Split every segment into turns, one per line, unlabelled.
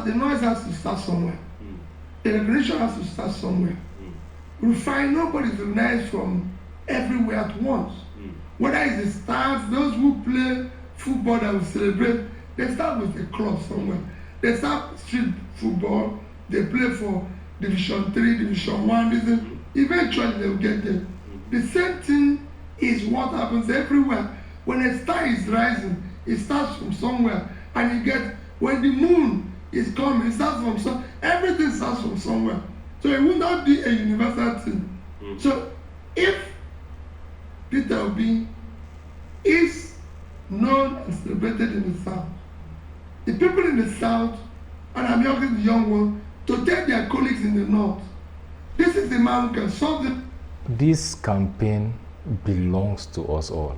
the noise has to start somewhere. The regulation has to start somewhere. We find nobody's recognized from everywhere at once. Whether it's the stars, those who play football that will celebrate, they start with a club somewhere. They start street football, they play for Division 3, Division 1, eventually they will get there. The same thing is what happens everywhere. When a star is rising, it starts from somewhere, and you get, when the moon is coming, it starts from somewhere. Everything starts from somewhere. So it will not be a universal thing. So if Peter Obi is known and celebrated in the South, the people in the South, and I'm asking the young ones, to take their colleagues in the North. This is the man who can solve it.
This campaign belongs to us all.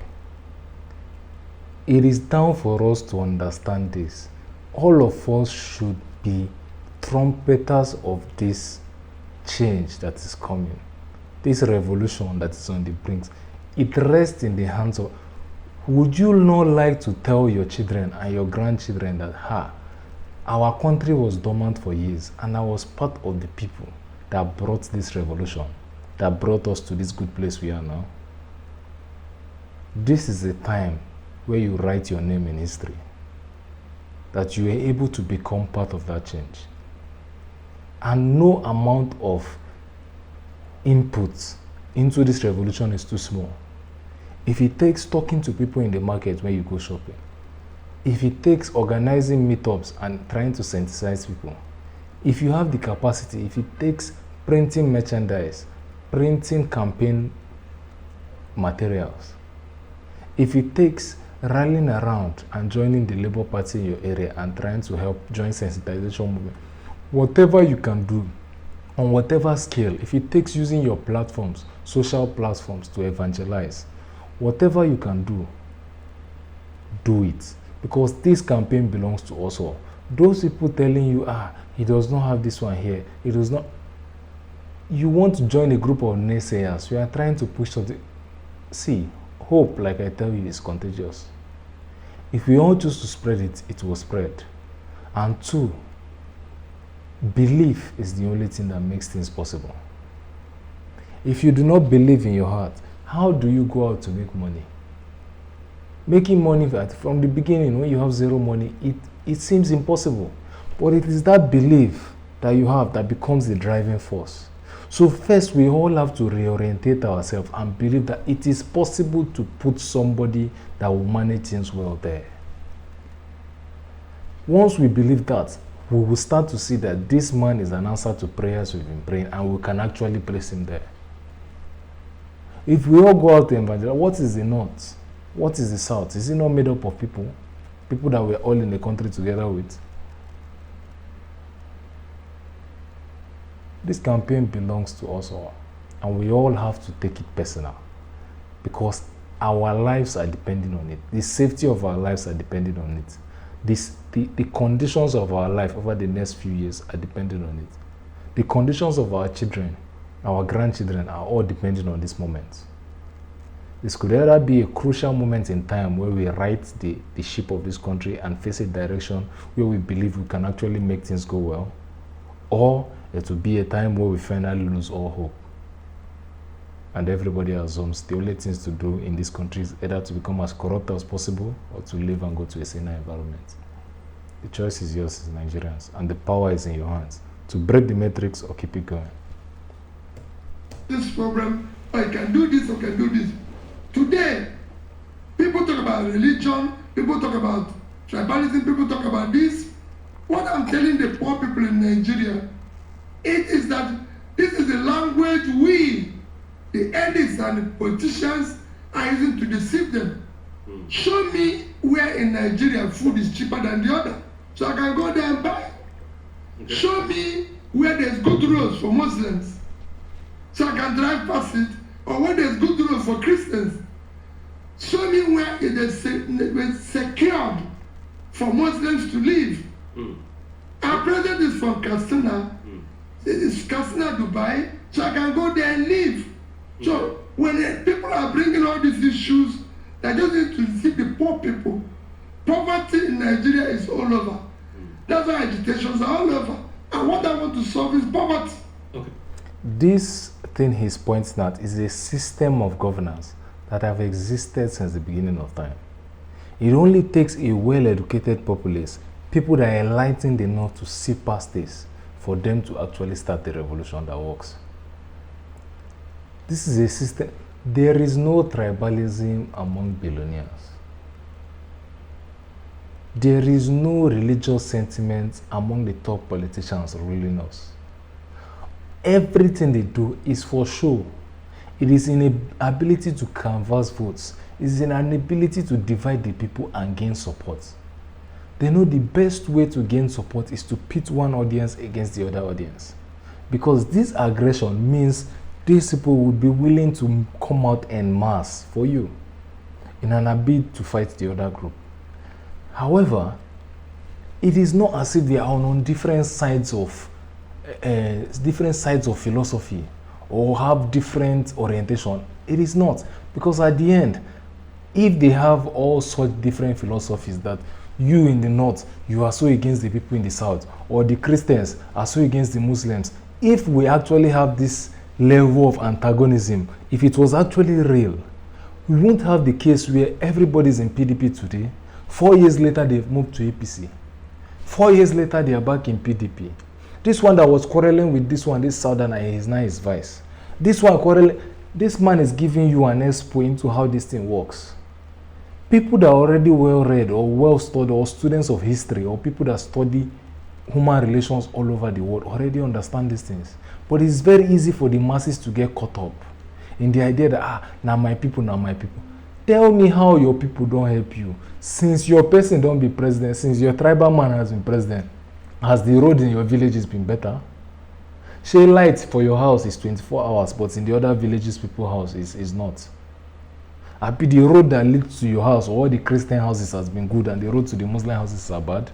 It is time for us to understand this. All of us should be trumpeters of this change that is coming, this revolution that is on the brink. It rests in the hands of. Would you not like to tell your children and your grandchildren that, our country was dormant for years, and I was part of the people that brought this revolution, that brought us to this good place we are now? This is a time where you write your name in history, that you were able to become part of that change. And no amount of input into this revolution is too small. If it takes talking to people in the market when you go shopping, if it takes organizing meetups and trying to sensitize people, if you have the capacity, if it takes printing merchandise, printing campaign materials, if it takes rallying around and joining the Labour Party in your area and trying to help join sensitization movement, whatever you can do, on whatever scale, if it takes using your platforms, social platforms to evangelize, whatever you can do, do it. Because this campaign belongs to us all. Those people telling you, he does not have this one here, he does not. You want to join a group of naysayers. We are trying to push something. See, hope, like I tell you, is contagious. If we all choose to spread it, it will spread. And two, belief is the only thing that makes things possible. If you do not believe in your heart, how do you go out to make money? Making money from the beginning, when you have zero money, it seems impossible. But it is that belief that you have that becomes the driving force. So first, we all have to reorientate ourselves and believe that it is possible to put somebody that will manage things well there. Once we believe that, we will start to see that this man is an answer to prayers we've been praying, and we can actually place him there. If we all go out to evangelize, what is the North? What is the South? Is it not made up of people? People that we're all in the country together with? This campaign belongs to us all, and we all have to take it personal, because our lives are depending on it. The safety of our lives are depending on it. The conditions of our life over the next few years are depending on it. The conditions of our children, our grandchildren are all depending on this moment. This could either be a crucial moment in time where we right the ship of this country and face a direction where we believe we can actually make things go well, or it will be a time where we finally lose all hope. And everybody assumes the only things to do in this country is either to become as corrupt as possible or to live and go to a saner environment. The choice is yours as Nigerians, and the power is in your hands to break the matrix or keep it going.
This problem, I can do this, or can do this. Today, people talk about religion, people talk about tribalism, people talk about this. What I'm telling the poor people in Nigeria, it is that this is the language we, the elites and the politicians, are using to deceive them. Show me where in Nigeria food is cheaper than the other, so I can go there and buy. Okay. Show me where there's good roads for Muslims, so I can drive past it, or where there's good roads for Christians. Show me where it is secured for Muslims to live. Our president is from Katsina. It's Katsina, Dubai, so I can go there and live. So when people are bringing all these issues, they just need to see the poor people. Poverty in Nigeria is all over. That's why agitations are all over. And what I want to solve is poverty.
Okay.
This thing he's pointing at is a system of governance that have existed since the beginning of time. It only takes a well-educated populace, people that are enlightened enough to see past this, for them to actually start the revolution that works. This is a system. There is no tribalism among billionaires. There is no religious sentiment among the top politicians ruling us. Everything they do is for show. It is in an ability to canvass votes. It is in an ability to divide the people and gain support. They know the best way to gain support is to pit one audience against the other audience. Because this aggression means these people would be willing to come out en masse for you in an bid to fight the other group. However, it is not as if they are on different sides of philosophy or have different orientation. It is not, because at the end, if they have all such different philosophies that you in the north, you are so against the people in the south, or the Christians are so against the Muslims, if we actually have this level of antagonism, if it was actually real, we won't have the case where everybody's in PDP today. 4 years later, they've moved to APC. 4 years later, they are back in PDP. This one that was quarreling with this one, this southerner, is now his vice. This one quarreling, this man is giving you an expo into how this thing works. People that are already well-read or well-studied, or students of history, or people that study human relations all over the world already understand these things. But it's very easy for the masses to get caught up in the idea that, now my people, now my people. Tell me how your people don't help you. Since your person don't be president, since your tribal man has been president, has the road in your villages been better? Share light for your house is 24 hours, but in the other villages people's house is not. Happy the road that leads to your house or all the Christian houses has been good and the road to the Muslim houses are bad?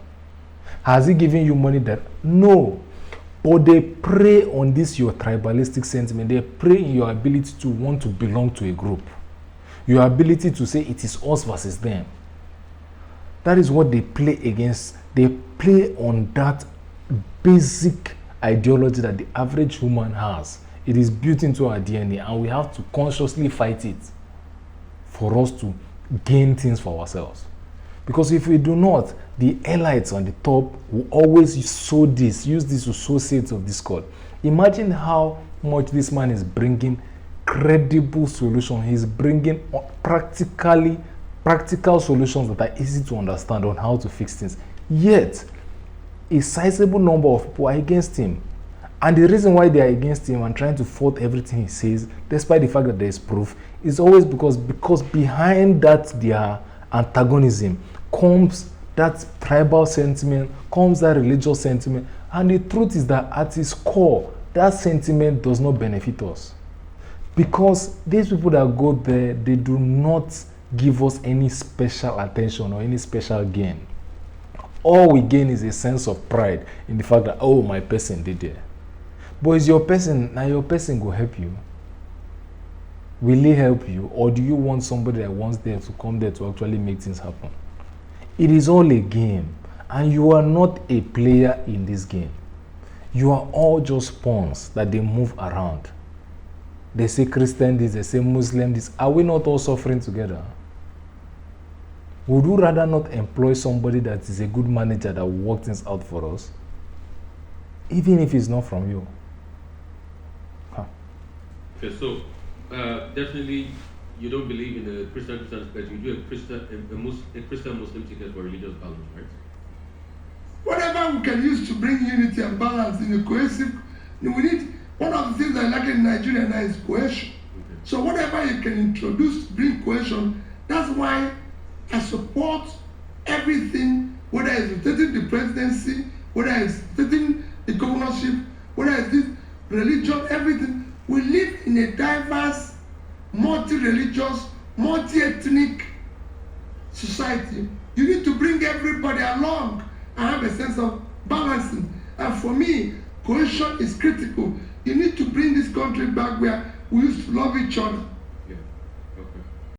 Has he given you money that? No. But they prey on this your tribalistic sentiment. They prey in your ability to want to belong to a group. Your ability to say it is us versus them. That is what they play against. They play on that basic ideology that the average human has. It is built into our DNA and we have to consciously fight it for us to gain things for ourselves. Because if we do not, the elites on the top will always use this to sow seeds of discord. Imagine how much this man is bringing credible solutions. He's bringing practical solutions that are easy to understand on how to fix things. Yet, a sizable number of people are against him. And the reason why they are against him and trying to fault everything he says, despite the fact that there is proof, is always because behind that their antagonism comes that tribal sentiment, comes that religious sentiment. And the truth is that at its core, that sentiment does not benefit us. Because these people that go there, they do not give us any special attention or any special gain. All we gain is a sense of pride in the fact that, oh, my person did there. But is your person, now your person will help you? Will he help you? Or do you want somebody that wants there to come there to actually make things happen? It is all a game. And you are not a player in this game. You are all just pawns that they move around. They say Christian this, they say Muslim this. Are we not all suffering together? Would you rather not employ somebody that is a good manager that will work things out for us? Even if it's not from you.
Okay, so definitely you don't believe in the Christian but you do a Christian-Muslim ticket for religious balance, right?
Whatever we can use to bring unity and balance in a cohesive, we need, one of the things I like in Nigeria now is cohesion. Okay. So whatever you can introduce to bring cohesion, that's why I support everything, whether it's taking the presidency, whether it's taking the governorship, whether it's this religion, everything. We live in a diverse, multi-religious, multi-ethnic society. You need to bring everybody along and have a sense of balancing. And for me, cohesion is critical. You need to bring this country back where we used to love each other.